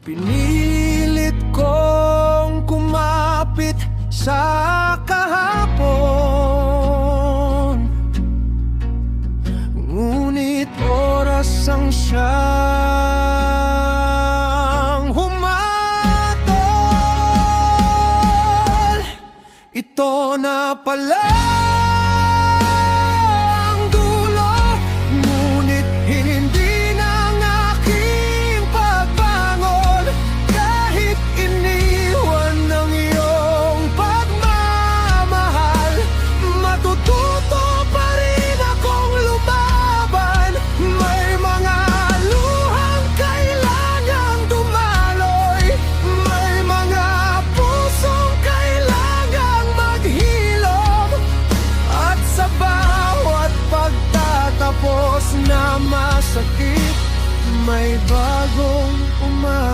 Pinilit kong kumapit sa kahapon, ngunit oras ang siyang humatol. Ito na pala ang dulo, ngunit hindi na ang aking pagbangon. Kahit iniwan ng iyong pagmamahal, matututo pa rin akong lumaban. May mga luhang kailangang dumaloy, may mga pusong kailangang maghilom, at sa bawat pagtatapos na masakit, may bagong umaga.